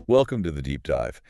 Welcome to the Deep Dive.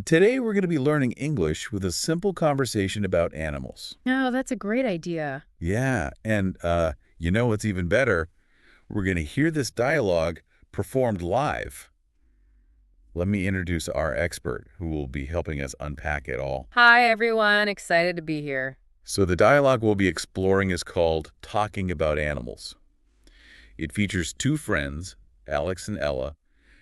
Today we're going to be learning English with a simple conversation about animals. Oh, that's a great idea. Yeah, and you know what's even better? We're going to hear this dialogue performed live. Let me introduce our expert who will be helping us unpack it all. Hi, everyone. Excited to be here. So the dialogue we'll be exploring is called Talking About Animals. It features two friends, Alex and Ella,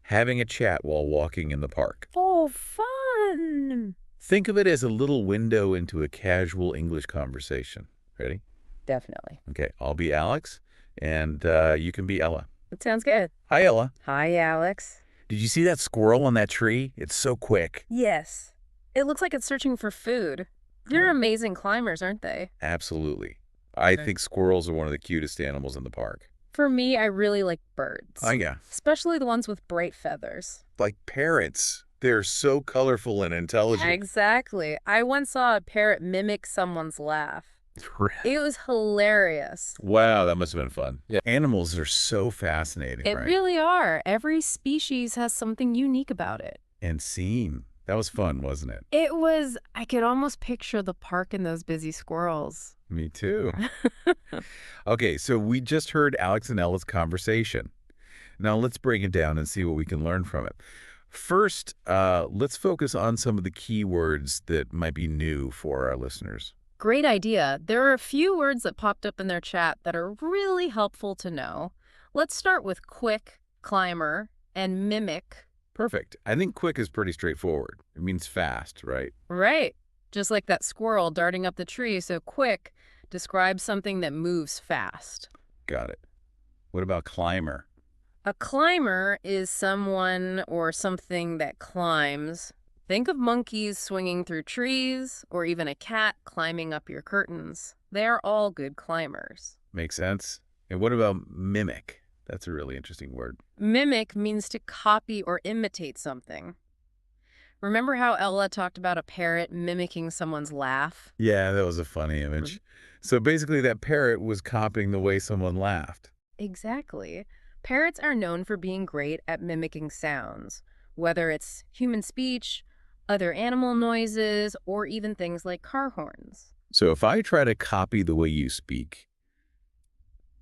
having a chat while walking in the park. Oh, fun. Think of it as a little window into a casual English conversation. Ready? Definitely. Okay, I'll be Alex, and you can be Ella. That sounds good. Hi, Ella. Hi, Alex. Did you see that squirrel on that tree? It's so quick. Yes. It looks like it's searching for food. They're amazing climbers, aren't they? Absolutely. I think squirrels are one of the cutest animals in the park. For me, I really like birds. Oh, yeah. Especially the ones with bright feathers. Like parrots. They're so colorful and intelligent. Exactly. I once saw a parrot mimic someone's laugh. It was hilarious. Wow, that must have been fun. Yeah. Animals are so fascinating, It right? really are. Every species has something unique about it. And seen. That was fun, wasn't it? It was, I could almost picture the park and those busy squirrels. Me too. Okay, so we just heard Alex and Ella's conversation. Now let's break it down and see what we can learn from it. First, let's focus on some of the key words that might be new for our listeners. Great idea. There are a few words that popped up in their chat that are really helpful to know. Let's start with quick, climber, and mimic. Perfect. I think quick is pretty straightforward. It means fast, right? Right. Just like that squirrel darting up the tree, so quick describes something that moves fast. Got it. What about climber? A climber is someone or something that climbs. Think of monkeys swinging through trees, or even a cat climbing up your curtains. They are all good climbers. Makes sense. And what about mimic? That's a really interesting word. Mimic means to copy or imitate something. Remember how Ella talked about a parrot mimicking someone's laugh? Yeah, that was a funny image. So basically that parrot was copying the way someone laughed. Exactly. Parrots are known for being great at mimicking sounds, whether it's human speech, other animal noises, or even things like car horns. So if I try to copy the way you speak,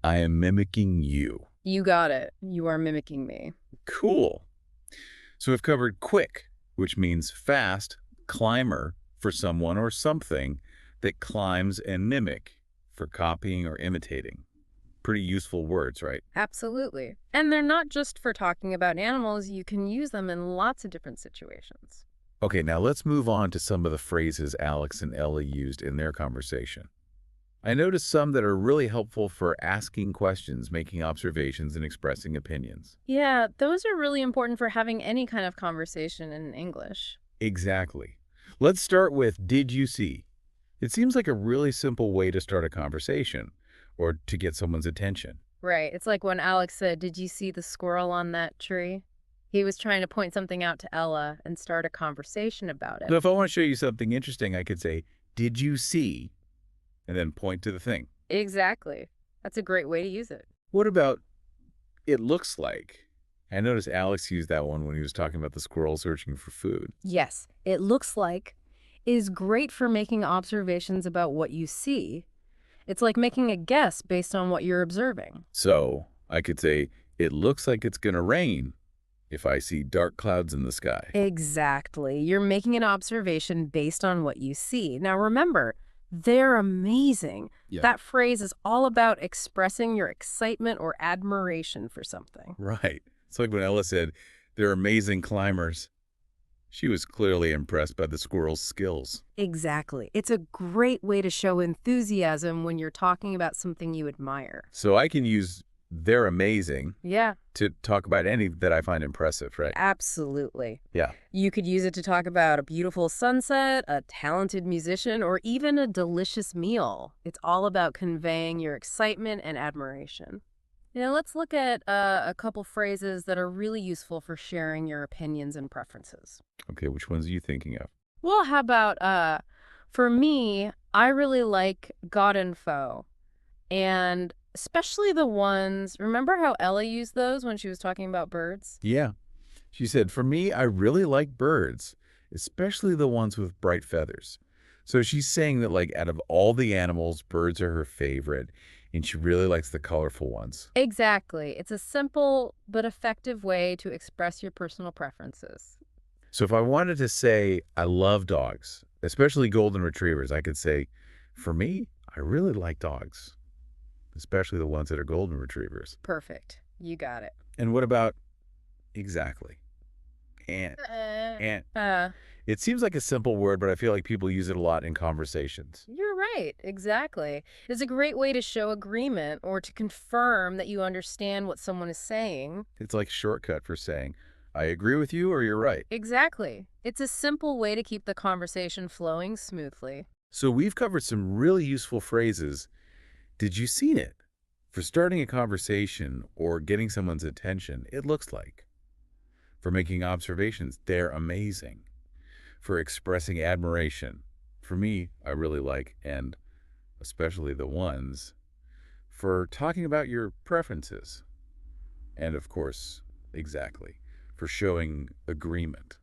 I am mimicking you. You got it. You are mimicking me. Cool. So we've covered quick, which means fast, climber for someone or something that climbs, and mimic for copying or imitating. Pretty useful words, right? Absolutely. And they're not just for talking about animals. You can use them in lots of different situations. Okay, now let's move on to some of the phrases Alex and Ella used in their conversation. I noticed some that are really helpful for asking questions, making observations, and expressing opinions. Yeah, those are really important for having any kind of conversation in English. Exactly. Let's start with did you see? It seems like a really simple way to start a conversation or to get someone's attention. Right. It's like when Alex said, "Did you see the squirrel on that tree?" He was trying to point something out to Ella and start a conversation about So it. if I want to show you something interesting, I could say, did you see? And then point to the thing. Exactly. That's a great way to use it. What about it looks like? I noticed Alex used that one when he was talking about the squirrel searching for food. Yes, it looks like is great for making observations about what you see. It's like making a guess based on what you're observing. So I could say, it looks like it's going to rain if I see dark clouds in the sky. Exactly. You're making an observation based on what you see. Now remember, they're amazing. Yeah. That phrase is all about expressing your excitement or admiration for something. Right. It's like when Ella said, they're amazing climbers. She was clearly impressed by the squirrel's skills. Exactly. It's a great way to show enthusiasm when you're talking about something you admire. So I can use they're amazing Yeah, to talk about any that I find impressive, right? absolutely. Yeah. You could use it to talk about a beautiful sunset, a talented musician, or even a delicious meal. It's all about conveying your excitement and admiration. Now let's look at a couple phrases that are really useful for sharing your opinions and preferences. Okay, which ones are you thinking of? Well, how about, for me, I really like God info. And especially the ones, remember how Ella used those when she was talking about birds? Yeah. She said, "For me, I really like birds, especially the ones with bright feathers." So she's saying that, like, out of all the animals, birds are her favorite, and she really likes the colorful ones. Exactly. It's a simple but effective way to express your personal preferences. So if I wanted to say I love dogs, especially golden retrievers, I could say, "For me, I really like dogs, especially the ones that are golden retrievers." Perfect. You got it. And what about exactly? And Uh, and uh, it seems like a simple word, but I feel like people use it a lot in conversations. you're right. Exactly. It's a great way to show agreement or to confirm that you understand what someone is saying. It's like a shortcut for saying, "I agree with you," or "You're right." Exactly. It's a simple way to keep the conversation flowing smoothly. So we've covered some really useful phrases. Did you see it? For starting a conversation or getting someone's attention, it looks like. For making observations, they're amazing. For expressing admiration, for me, I really like, and especially the ones. For talking about your preferences, and of course, exactly, for showing agreement.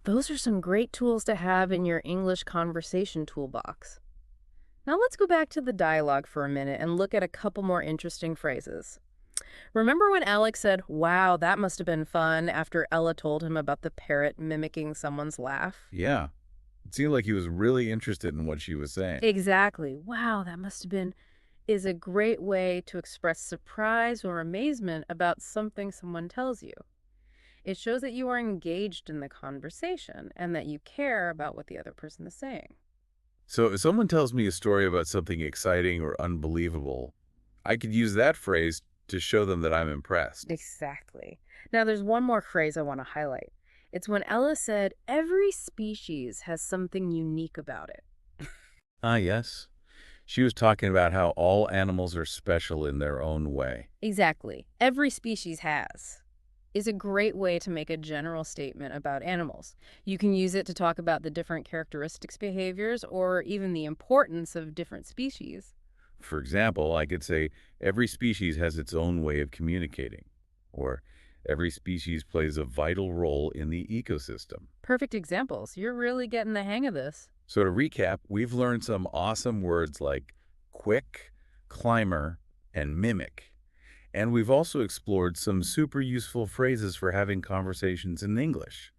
Those are some great tools to have in your English conversation toolbox. Now let's go back to the dialogue for a minute and look at a couple more interesting phrases. Remember when Alex said, "Wow, that must have been fun," after Ella told him about the parrot mimicking someone's laugh? Yeah, it seemed like he was really interested in what she was saying. Exactly. Wow, that must have been is a great way to express surprise or amazement about something someone tells you. It shows that you are engaged in the conversation and that you care about what the other person is saying. So if someone tells me a story about something exciting or unbelievable, I could use that phrase to show them that I'm impressed. Exactly. Now, there's one more phrase I want to highlight. It's when Ella said, "Every species has something unique about it." Ah, yes. She was talking about how all animals are special in their own way. Exactly. Every species has is a great way to make a general statement about animals. You can use it to talk about the different characteristics, behaviors, or even the importance of different species. For example, I could say, every species has its own way of communicating, or every species plays a vital role in the ecosystem. Perfect examples. You're really getting the hang of this. So to recap, we've learned some awesome words like quick, climber, and mimic. And we've also explored some super useful phrases for having conversations in English.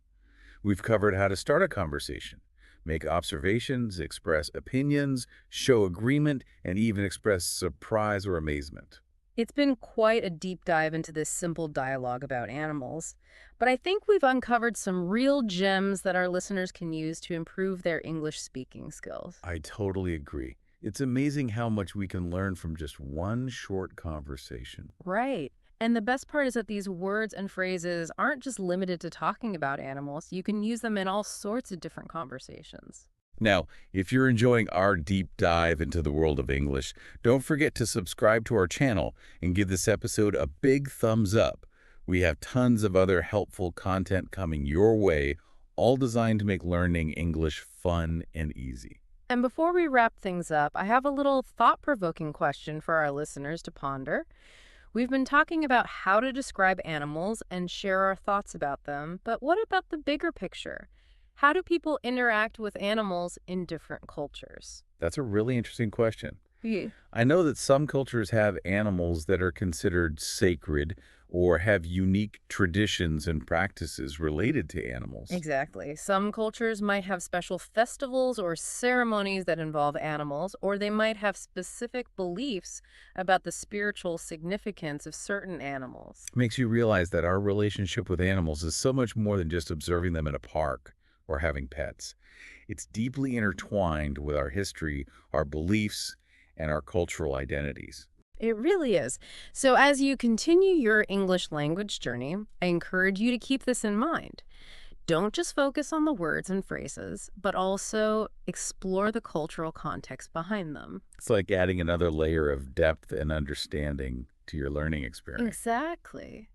We've covered how to start a conversation, make observations, express opinions, show agreement, and even express surprise or amazement. It's been quite a deep dive into this simple dialogue about animals, but I think we've uncovered some real gems that our listeners can use to improve their English speaking skills. I totally agree. It's amazing how much we can learn from just one short conversation. Right. And the best part is that these words and phrases aren't just limited to talking about animals. You can use them in all sorts of different conversations. Now, if you're enjoying our deep dive into the world of English, don't forget to subscribe to our channel and give this episode a big thumbs up. We have tons of other helpful content coming your way, all designed to make learning English fun and easy. And before we wrap things up, I have a little thought-provoking question for our listeners to ponder. We've been talking about how to describe animals and share our thoughts about them, but what about the bigger picture? How do people interact with animals in different cultures? That's a really interesting question. Yeah. I know that some cultures have animals that are considered sacred or have unique traditions and practices related to animals. Exactly. Some cultures might have special festivals or ceremonies that involve animals, or they might have specific beliefs about the spiritual significance of certain animals. Makes you realize that our relationship with animals is so much more than just observing them in a park or having pets. It's deeply intertwined with our history, our beliefs, and our cultural identities. It really is. So, as you continue your English language journey, I encourage you to keep this in mind. Don't just focus on the words and phrases, but also explore the cultural context behind them. It's like adding another layer of depth and understanding to your learning experience. Exactly.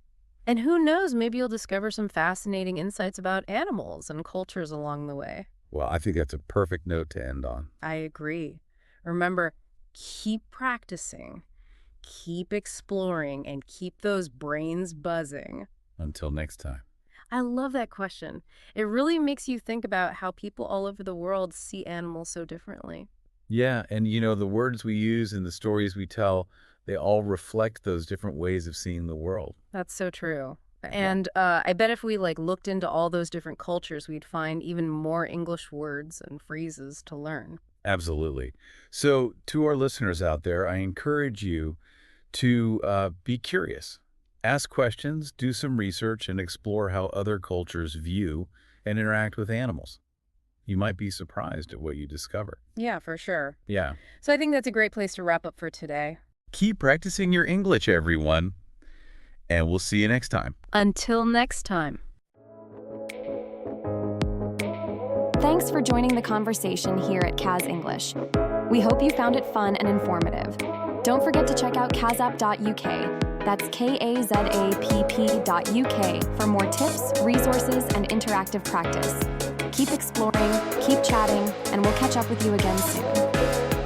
And who knows, maybe you'll discover some fascinating insights about animals and cultures along the way. Well, I think that's a perfect note to end on. I agree. Remember, keep practicing, keep exploring, and keep those brains buzzing. Until next time. I love that question. It really makes you think about how people all over the world see animals so differently. Yeah, and the words we use and the stories we tell, they all reflect those different ways of seeing the world. That's so true. Yeah. And I bet if we looked into all those different cultures, we'd find even more English words and phrases to learn. Absolutely. So, to our listeners out there, I encourage you to be curious. Ask questions, do some research, and explore how other cultures view and interact with animals. You might be surprised at what you discover. Yeah, for sure. Yeah. So I think that's a great place to wrap up for today. Keep practicing your English, everyone, and we'll see you next time. Until next time. Thanks for joining the conversation here at Kaz English. We hope you found it fun and informative. Don't forget to check out kazapp.uk. That's kazapp.uk for more tips, resources, and interactive practice. Keep exploring, keep chatting, and we'll catch up with you again soon.